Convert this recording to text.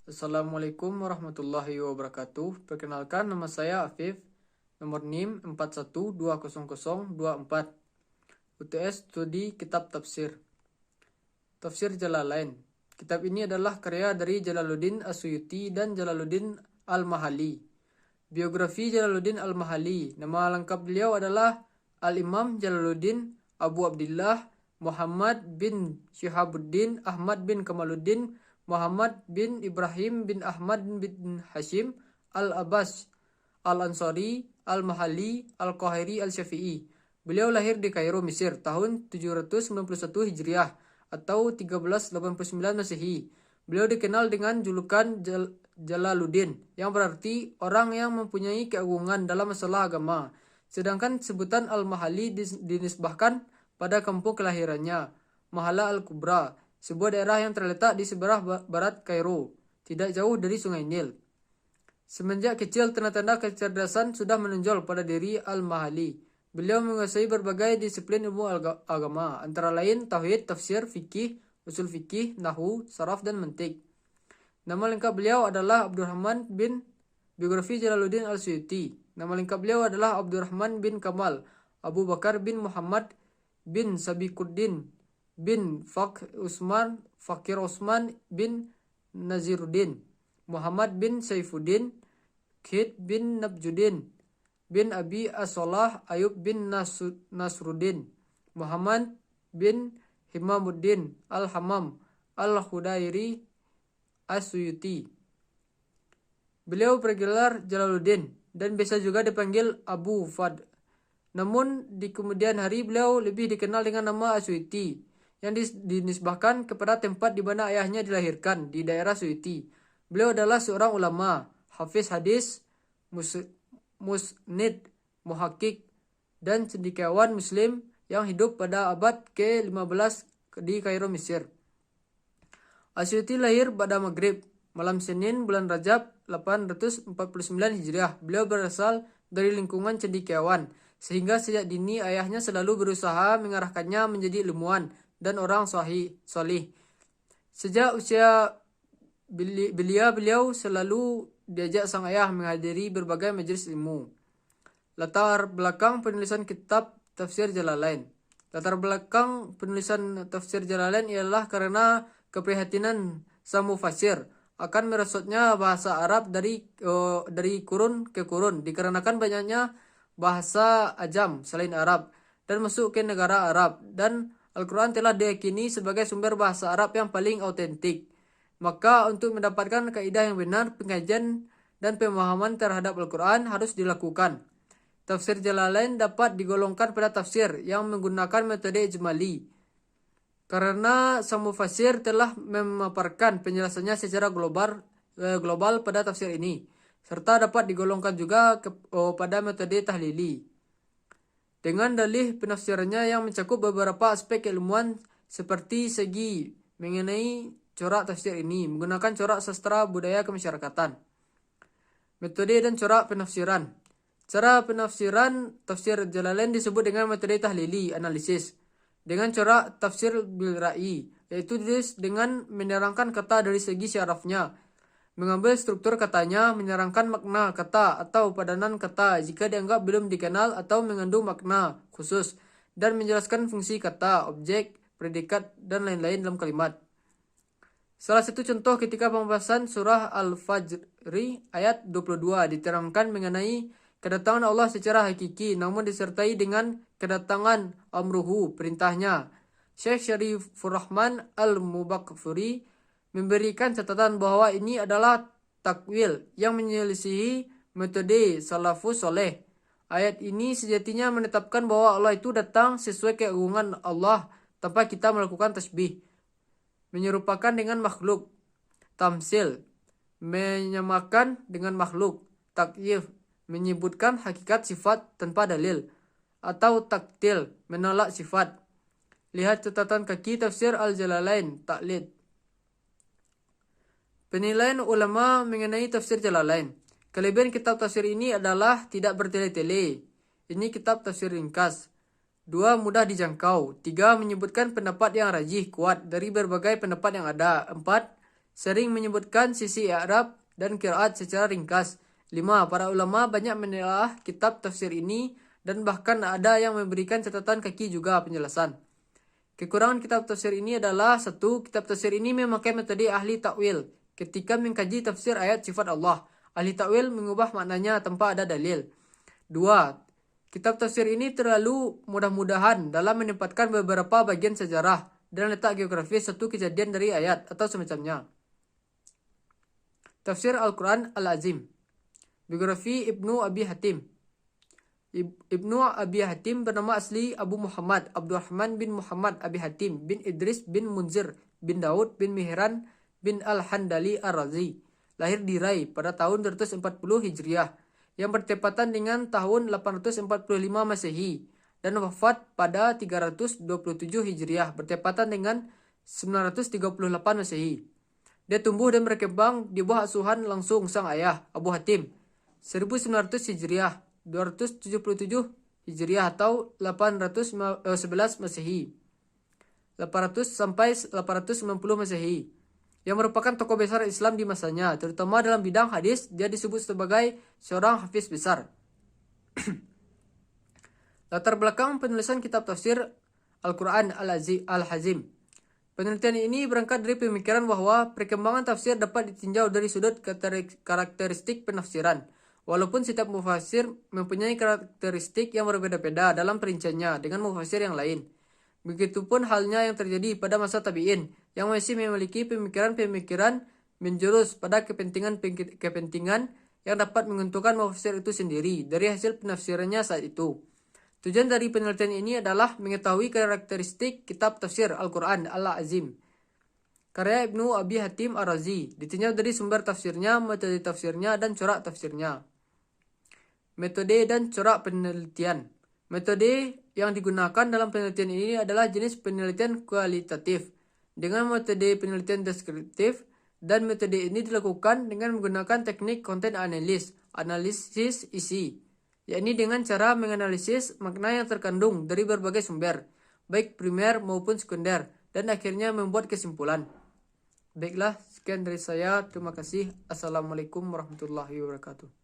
Assalamualaikum warahmatullahi wabarakatuh. Perkenalkan, nama saya Afif. Nomor NIM 41200024. UTS Studi Kitab Tafsir. Tafsir Jalalain. Kitab ini adalah karya dari Jalaluddin As-Suyuti dan Jalaluddin Al-Mahali. Biografi Jalaluddin Al-Mahali. Nama lengkap beliau adalah Al-Imam Jalaluddin Abu Abdillah Muhammad bin Syihabuddin Ahmad bin Kamaluddin Muhammad bin Ibrahim bin Ahmad bin Hashim Al-Abbas Al-Ansari Al-Mahali Al-Qahiri Al-Syafi'i. Beliau lahir di Kairo, Mesir tahun 791 Hijriah atau 1389 Masehi. Beliau dikenal dengan julukan Jalaluddin, yang berarti orang yang mempunyai keagungan dalam masalah agama. Sedangkan sebutan Al-Mahali dinisbahkan pada kampung kelahirannya, Mahala Al-Kubra, sebuah daerah yang terletak di sebelah barat Kairo, tidak jauh dari Sungai Nil. Semenjak kecil, tanda-tanda kecerdasan sudah menonjol pada diri Al-Mahali. Beliau menguasai berbagai disiplin ilmu agama, antara lain tauhid, tafsir, fikih, usul fikih, nahwu, saraf, dan mantik. Nama lengkap beliau adalah Abdurrahman bin Biografi Jalaluddin Al-Suyuti. Nama lengkap beliau adalah Abdurrahman bin Kamal Abu Bakar bin Muhammad bin Sabikuddin bin Fakir Osman bin Naziruddin, Muhammad bin Saifuddin, Khid bin Nabjuddin bin Abi As-Solah, Ayub bin Nasruddin, Muhammad bin Himamuddin Al-Hamam Al-Khudairi As-Suyuti. Beliau bergelar Jalaluddin dan biasa juga dipanggil Abu Fad. Namun di kemudian hari beliau lebih dikenal dengan nama As-Suyuti, yang dinisbahkan kepada tempat di mana ayahnya dilahirkan, di daerah Suyuti. Beliau adalah seorang ulama, hafiz hadis, musnid, muhakkik, dan cendekiawan muslim yang hidup pada abad ke-15 di Kairo, Mesir. As-Suyuti lahir pada Maghrib, malam Senin bulan Rajab 849 Hijriah. Beliau berasal dari lingkungan cendekiawan, sehingga sejak dini ayahnya selalu berusaha mengarahkannya menjadi ilmuwan dan orang solih. Sejak usia belia, beliau selalu diajak sang ayah menghadiri berbagai majelis ilmu. Latar belakang penulisan kitab Tafsir Jalalain. Latar belakang penulisan Tafsir Jalalain ialah karena keprihatinan sang mufasir akan merosotnya bahasa Arab dari kurun ke kurun, dikarenakan banyaknya bahasa ajam selain Arab dan masuk ke negara Arab, dan Al-Quran telah diyakini sebagai sumber bahasa Arab yang paling autentik. Maka untuk mendapatkan kaidah yang benar, pengkajian dan pemahaman terhadap Al-Quran harus dilakukan. Tafsir Jalalain dapat digolongkan pada tafsir yang menggunakan metode ijmali, karena sang mufasir telah memaparkan penjelasannya secara global pada tafsir ini, serta dapat digolongkan juga pada metode tahlili, dengan dalih penafsirannya yang mencakup beberapa aspek keilmuan seperti segi mengenai corak tafsir ini, menggunakan corak sastra budaya kemasyarakatan. Metode dan corak penafsiran. Cara penafsiran tafsir Jalalain disebut dengan metode tahlili, analisis, dengan corak tafsir bil ra'i, yaitu dengan menerangkan kata dari segi syarafnya, mengambil struktur katanya, menerangkan makna kata atau padanan kata jika dianggap belum dikenal atau mengandung makna khusus, dan menjelaskan fungsi kata, objek, predikat, dan lain-lain dalam kalimat. Salah satu contoh ketika pembahasan surah Al-Fajri ayat 22 diterangkan mengenai kedatangan Allah secara hakiki, namun disertai dengan kedatangan amruhu, perintahnya. Syekh Syarifur Rahman Al-Mubakfuri memberikan catatan bahwa ini adalah takwil yang menyelisihi metode salafus soleh. Ayat ini sejatinya menetapkan bahwa Allah itu datang sesuai keagungan Allah tanpa kita melakukan tasbih, menyerupakan dengan makhluk, tamsil, menyamakan dengan makhluk, takyif, menyebutkan hakikat sifat tanpa dalil, atau taktil, menolak sifat. Lihat catatan kaki tafsir Al-Jalalain, taklid. Penilaian ulama mengenai tafsir Jalalain. Kelebihan kitab tafsir ini adalah tidak bertele-tele. Ini kitab tafsir ringkas. 2. Mudah dijangkau. 3. Menyebutkan pendapat yang rajih kuat dari berbagai pendapat yang ada. 4. sering menyebutkan sisi i'rab dan qiraat secara ringkas. 5. Para ulama banyak menelaah kitab tafsir ini dan bahkan ada yang memberikan catatan kaki juga penjelasan. Kekurangan kitab tafsir ini adalah: 1. Kitab tafsir ini memakai metode ahli takwil ketika mengkaji tafsir ayat sifat Allah. Ahli takwil mengubah maknanya tanpa ada dalil. 2. Kitab tafsir ini terlalu mudah-mudahan dalam menempatkan beberapa bagian sejarah dan letak geografis satu kejadian dari ayat atau semacamnya. Tafsir Al-Quran Al-Azim. Biografi Ibnu Abi Hatim. Ibnu Abi Hatim bernama asli Abu Muhammad Abdurrahman bin Muhammad Abi Hatim bin Idris bin Munzir bin Daud bin Mihran bin Al-Handali Ar-Razi. Lahir di Rai pada tahun 240 Hijriah yang bertepatan dengan tahun 845 Masehi dan wafat pada 327 Hijriah bertepatan dengan 938 Masehi. Dia tumbuh dan berkembang di bawah asuhan langsung sang ayah Abu Hatim 1900 Hijriah 277 Hijriah atau 811 Masehi 800 sampai 890 Masehi yang merupakan tokoh besar Islam di masanya, terutama dalam bidang hadis. Dia disebut sebagai seorang hafiz besar. Latar belakang penulisan kitab tafsir Al-Quran Al-Hazim. Penelitian ini berangkat dari pemikiran bahwa perkembangan tafsir dapat ditinjau dari sudut karakteristik penafsiran. Walaupun setiap mufasir mempunyai karakteristik yang berbeda-beda dalam perinciannya dengan mufasir yang lain. Begitupun halnya yang terjadi pada masa tabi'in yang masih memiliki pemikiran-pemikiran menjurus pada kepentingan yang dapat menguntungkan mufasir itu sendiri dari hasil penafsirannya saat itu. Tujuan dari penelitian ini adalah mengetahui karakteristik kitab tafsir Al-Quran Al-Azim. Karya Ibnu Abi Hatim Ar-Razi ditinjau dari sumber tafsirnya, metode tafsirnya, dan corak tafsirnya. Metode dan corak penelitian. Metode yang digunakan dalam penelitian ini adalah jenis penelitian kualitatif dengan metode penelitian deskriptif, dan metode ini dilakukan dengan menggunakan teknik content analisis isi, yakni dengan cara menganalisis makna yang terkandung dari berbagai sumber, baik primer maupun sekunder, dan akhirnya membuat kesimpulan. Baiklah, sekian dari saya. Terima kasih. Assalamualaikum warahmatullahi wabarakatuh.